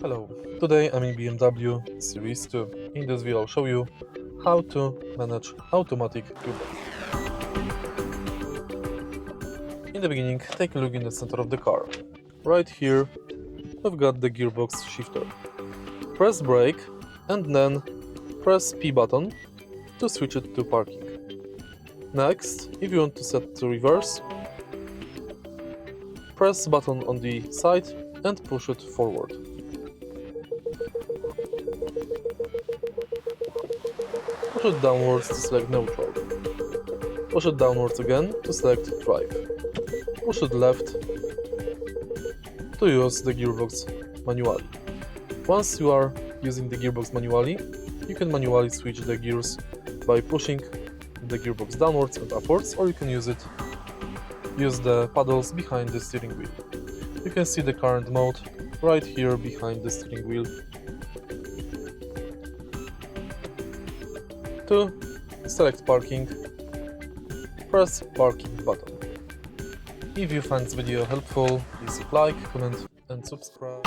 Hello, today I'm in BMW Series 2. In this video I'll show you how to manage automatic gearbox. In the beginning, take a look in the center of the car. Right here we've got the gearbox shifter. Press brake and then press P button to switch it to parking. Next, if you want to set to reverse, press button on the side and push it forward. Push it downwards to select neutral. Push it downwards again to select drive. Push it left to use the gearbox manually. Once you are using the gearbox manually, you can manually switch the gears by pushing the gearbox downwards and upwards, or you can use the paddles behind the steering wheel. You can see the current mode right here behind the steering wheel. To select parking, press parking button. If you find this video helpful, please like, comment and subscribe.